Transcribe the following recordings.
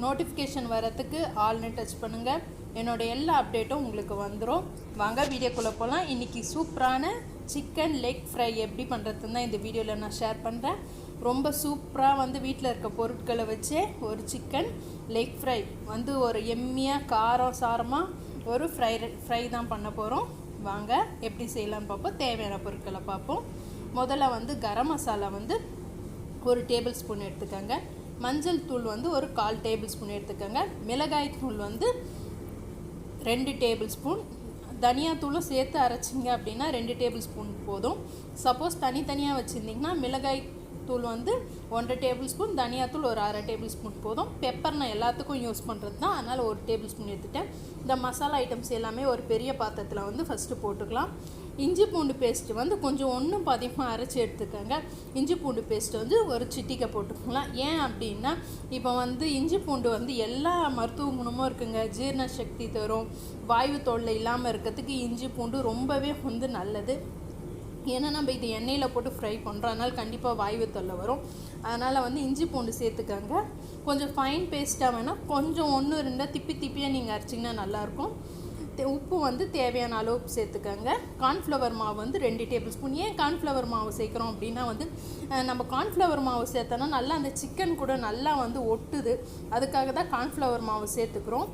Notification வரத்துக்கு ஆல்னு touch பண்ணுங்கள். என்னோடய எல்லா அப்டேட்டும் உங்களுக்கு வந்துடும். வாங்க வீடியோக்குள்ளே போகலாம். இன்றைக்கி சூப்பரான சிக்கன் லெக் ஃப்ரை எப்படி பண்ணுறதுன்னு தான் இந்த வீடியோவில் நான் ஷேர் பண்ணுறேன். ரொம்ப சூப்பராக வந்து வீட்டில் இருக்க பொருட்களை வச்சே ஒரு சிக்கன் லெக் ஃப்ரை வந்து ஒரு எம்மியாக காரம் சாரமாக ஒரு ஃப்ரை தான் பண்ண போகிறோம். வாங்க எப்படி செய்யலான்னு பார்ப்போம். தேவையான பொருட்களை பார்ப்போம். முதல்ல வந்து கரம் மசாலா வந்து ஒரு டேபிள் ஸ்பூன் எடுத்துக்கோங்க. மஞ்சள் தூள் வந்து ஒரு 1/4 டேபிள் ஸ்பூன் எடுத்துக்கோங்க. மிளகாய் தூள் வந்து 2 டேபிள் ஸ்பூன். தனியாத்தூளும் சேர்த்து அரைச்சிங்க அப்படின்னா 2 டேபிள் ஸ்பூன் போதும். சப்போஸ் தனித்தனியாக வச்சுருந்திங்கன்னா மிளகாய் தூள் வந்து 1 டேபிள் ஸ்பூன், தனியாத்தூள் ஒரு 1/2 டேபிள் ஸ்பூன் போதும். பெப்பர் நான் எல்லாத்துக்கும் யூஸ் பண்ணுறது தான், அதனால் 1 டேபிள் ஸ்பூன் எடுத்துட்டேன். இந்த மசாலா ஐட்டம்ஸ் எல்லாமே ஒரு பெரிய பாத்திரத்தில் வந்து ஃபஸ்ட்டு போட்டுக்கலாம். இஞ்சி பூண்டு பேஸ்ட்டு வந்து கொஞ்சம் ஒன்றும் அதிகமாக அரைச்சி எடுத்துக்கோங்க. இஞ்சி பூண்டு பேஸ்ட்டு வந்து ஒரு சிட்டிக்கை போட்டுக்கலாம். ஏன் அப்படின்னா இப்போ வந்து இஞ்சி பூண்டு வந்து எல்லா மருத்துவ குணமும் இருக்குங்க. ஜீரண சக்தி தரும், வாயு தொல்லை இல்லாமல் இருக்கிறதுக்கு இஞ்சி பூண்டு ரொம்பவே வந்து நல்லது. ஏன்னா நம்ம இது எண்ணெயில் போட்டு ஃப்ரை பண்ணுறோம், அதனால் கண்டிப்பாக வாயு தொல்லை வரும். அதனால் வந்து இஞ்சி பூண்டு சேர்த்துக்கோங்க. கொஞ்சம் ஃபைன் பேஸ்ட்டாக வேணால் கொஞ்சம் 1-2 திப்பியாக நீங்கள் அரைச்சிங்கன்னா நல்லாயிருக்கும். உப்பு வந்து தேவையான அளவு சேர்த்துக்கோங்க. கார்ன்ஃப்ளவர் மாவு வந்து 2 டேபிள் ஸ்பூன். ஏன் கார்ன்ஃப்ளவர் மாவு சேர்க்குறோம் அப்படின்னா வந்து நம்ம கார்ன்ஃப்ளவர் மாவு சேர்த்தோன்னா நல்லா அந்த சிக்கன் கூட நல்லா வந்து ஒட்டுது. அதுக்காக தான் கார்ன்ஃப்ளவர் மாவு சேர்த்துக்கிறோம்.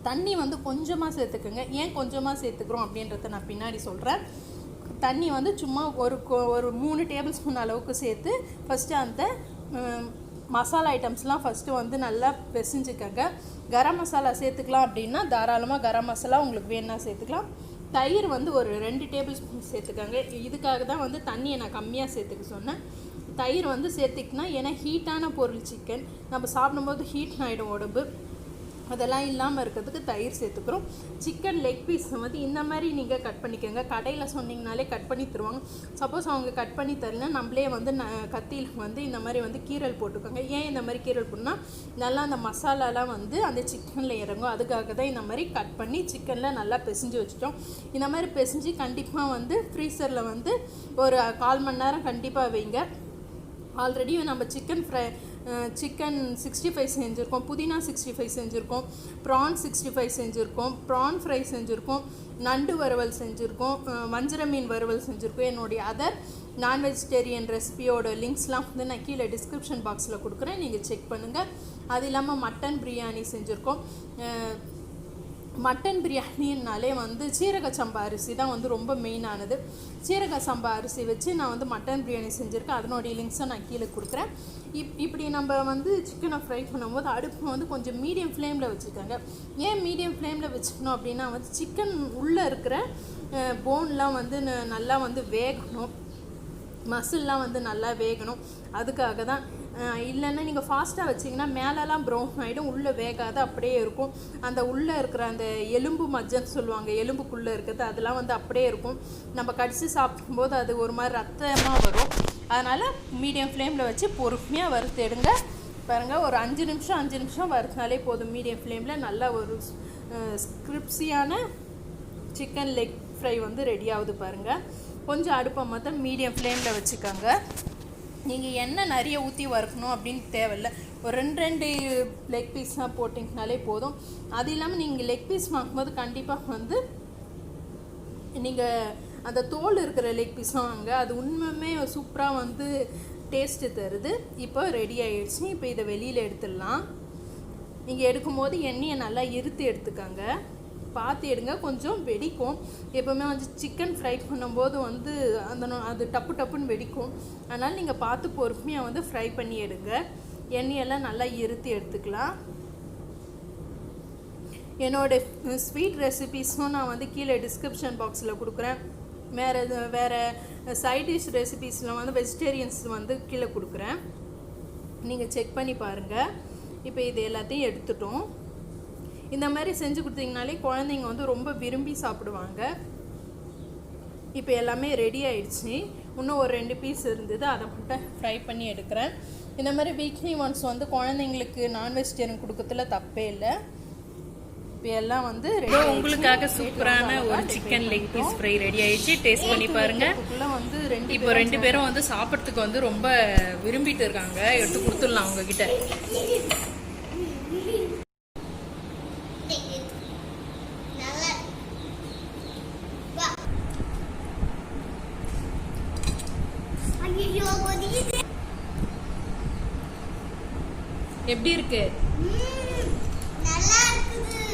தண்ணி வந்து கொஞ்சமாக சேர்த்துக்கோங்க. ஏன் கொஞ்சமாக சேர்த்துக்கிறோம் அப்படின்றத நான் பின்னாடி சொல்கிறேன். தண்ணி வந்து சும்மா ஒரு 3 டேபிள் ஸ்பூன் அளவுக்கு சேர்த்து ஃபஸ்ட்டு அந்த மசாலா ஐட்டம்ஸ்லாம் ஃபஸ்ட்டு வந்து நல்லா பிசைஞ்சுக்கங்க. கரம் மசாலா சேர்த்துக்கலாம் அப்படின்னா தாராளமாக கரம் மசாலா உங்களுக்கு வேணுன்னா சேர்த்துக்கலாம். தயிர் வந்து ஒரு 2 டேபிள் ஸ்பூன் சேர்த்துக்கோங்க. இதுக்காக தான் வந்து தண்ணியை நான் கம்மியாக சேர்த்துக்க சொன்னேன். தயிர் வந்து சேர்த்துக்கினா ஏன்னா ஹீட்டான பொருள் சிக்கன், நம்ம சாப்பிடும்போது ஹீட் ஆகிடும் உடம்பு. அதெல்லாம் இல்லாமல் இருக்கிறதுக்கு தயிர் சேர்த்துக்கிறோம். சிக்கன் லெக் பீஸ் வந்து இந்த மாதிரி நீங்கள் கட் பண்ணிக்கோங்க. கடையில் சொன்னிங்கனாலே கட் பண்ணி தருவாங்க. சப்போஸ் அவங்க கட் பண்ணி தரலனா நம்மளே வந்து கத்தியில் வந்து இந்த மாதிரி வந்து கீரல் போட்டுக்கோங்க. ஏன் இந்த மாதிரி கீரல் போடணும்னா நல்லா அந்த மசாலாலாம் வந்து அந்த சிக்கனில் இறங்கும். அதுக்காக தான் இந்த மாதிரி கட் பண்ணி சிக்கனில் நல்லா பிசைஞ்சு வச்சுட்டோம். இந்த மாதிரி பிசைஞ்சு கண்டிப்பாக வந்து ஃப்ரீசரில் வந்து ஒரு 1/4 மணி நேரம் கண்டிப்பாக வைங்க. ஆல்ரெடி நம்ம சிக்கன் 65 செஞ்சுருக்கோம், புதினா 65 செஞ்சுருக்கோம், ப்ரான் 65 செஞ்சுருக்கோம், ப்ரான் ஃப்ரை செஞ்சுருக்கோம், நண்டு வறுவல் செஞ்சுருக்கோம், வஞ்சர மீன் வறுவல் செஞ்சுருக்கோம். என்னுடைய அதர் நான் வெஜிடேரியன் ரெசிபியோட லிங்க்ஸ்லாம் வந்து நான் கீழே டிஸ்கிரிப்ஷன் பாக்ஸில் கொடுக்குறேன், நீங்கள் செக் பண்ணுங்கள். அது இல்லாமல் மட்டன் பிரியாணி செஞ்சுருக்கோம். மட்டன் பிரியாணின்னாலே வந்து சீரக சம்பா அரிசி தான் வந்து ரொம்ப மெயினானது. சீரக சம்பா அரிசி வச்சு நான் வந்து மட்டன் பிரியாணி செஞ்சுருக்கேன். அதனுடைய லிங்க்ஸை நான் கீழே கொடுக்குறேன். இப்படி நம்ம வந்து சிக்கனை ஃப்ரை பண்ணும்போது அடுப்பு வந்து கொஞ்சம் மீடியம் ஃப்ளேமில் வச்சுக்கோங்க. ஏன் மீடியம் ஃப்ளேமில் வச்சுக்கணும் அப்படின்னா வந்து சிக்கன் உள்ளே இருக்கிற போன்லாம் வந்து நல்லா வந்து வேகணும், மசில்லாம் வந்து நல்லா வேகணும். அதுக்காக தான். இல்லைன்னா நீங்கள் ஃபாஸ்ட்டாக வச்சிங்கன்னா மேலெலாம் ப்ரௌன் ஆகிடும், உள்ளே வேகாத அப்படியே இருக்கும். அந்த உள்ளே இருக்கிற அந்த எலும்பு மஜ்ஜன்னு சொல்லுவாங்க, எலும்புக்குள்ளே இருக்கிறது அதெல்லாம் வந்து அப்படியே இருக்கும். நம்ம கடிச்சு சாப்பிடும்போது அது ஒரு மாதிரி ரத்தமாக வரும். அதனால் மீடியம் ஃப்ளேமில் வச்சு பொறுமையாக வறுத்து எடுங்க. பாருங்கள், ஒரு 5 நிமிஷம் வறுத்தாலே போதும். மீடியம் ஃப்ளேமில் நல்லா ஒரு கிரிப்ஸியான சிக்கன் லெக் ஃப்ரை வந்து ரெடி ஆகுது பாருங்கள். கொஞ்சம் அடுப்பை மாத்திரம் மீடியம் ஃப்ளேமில் வச்சுக்கோங்க. நீங்கள் எண்ணெய் நிறைய ஊற்றி வறுக்கணும் அப்படின்னு தேவையில்லை. ஒரு 2 லெக் பீஸாக போட்டிங்கனாலே போதும். அது இல்லாமல் நீங்கள் லெக் பீஸ் வாங்கும்போது கண்டிப்பாக வந்து நீங்கள் அந்த தோல் இருக்கிற லெக் பீஸும் வாங்க. அது உண்மையுமே சூப்பராக வந்து டேஸ்ட்டு தருது. இப்போ ரெடி ஆகிடுச்சு. இப்போ இதை வெளியில் எடுத்துடலாம். நீங்கள் எடுக்கும்போது எண்ணெயை நல்லா இருத்து எடுத்துக்கோங்க, பார்த்து எடுங்க. கொஞ்சம் வெடிக்கும். எப்போவுமே வந்து சிக்கன் ஃப்ரை பண்ணும்போது வந்து அது டப்புன்னு வெடிக்கும். அதனால் நீங்கள் பார்த்து பொறுமையாக வந்து ஃப்ரை பண்ணி எடுங்க. எண்ணெயெல்லாம் நல்லா இருத்து எடுத்துக்கலாம். என்னோடய ஸ்வீட் ரெசிபீஸும் நான் வந்து கீழே டிஸ்கிரிப்ஷன் பாக்ஸில் கொடுக்குறேன். வேறு சைட் டிஷ் ரெசிபீஸில் வந்து வெஜிடேரியன்ஸ் வந்து கீழே கொடுக்குறேன், நீங்கள் செக் பண்ணி பாருங்கள். இப்போ இது எல்லாத்தையும் எடுத்துட்டோம். இந்த மாதிரி செஞ்சு கொடுத்தீங்கனாலே குழந்தைங்க வந்து ரொம்ப விரும்பி சாப்பிடுவாங்க. இப்போ எல்லாமே ரெடி ஆயிடுச்சு. இன்னும் ஒரு 2 பீஸ் இருந்தது, அதை மட்டும் ஃப்ரை பண்ணி எடுக்கிறேன். இந்த மாதிரி வீக்லி ஒன்ஸ் வந்து குழந்தைங்களுக்கு நான் வெஜிடேரியன் கொடுக்கறதுல தப்பே இல்லை. இப்போ எல்லாம் வந்து உங்களுக்காக சூப்பரான ஒரு chicken leg piece fry ready ஆயிடுச்சு. டேஸ்ட் பண்ணி பாருங்க. இப்போ 2 பேரும் வந்து சாப்பிட்றதுக்கு வந்து ரொம்ப விரும்பிட்டு இருக்காங்க. எடுத்து கொடுத்துடலாம் அவங்க கிட்ட. எப்படி இருக்கு? நல்லா இருக்குது.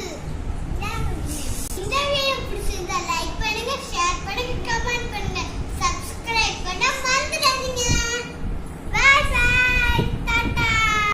இந்த வீடியோ பிடிச்சிருந்தா லைக் பண்ணுங்க, ஷேர் பண்ணுங்க.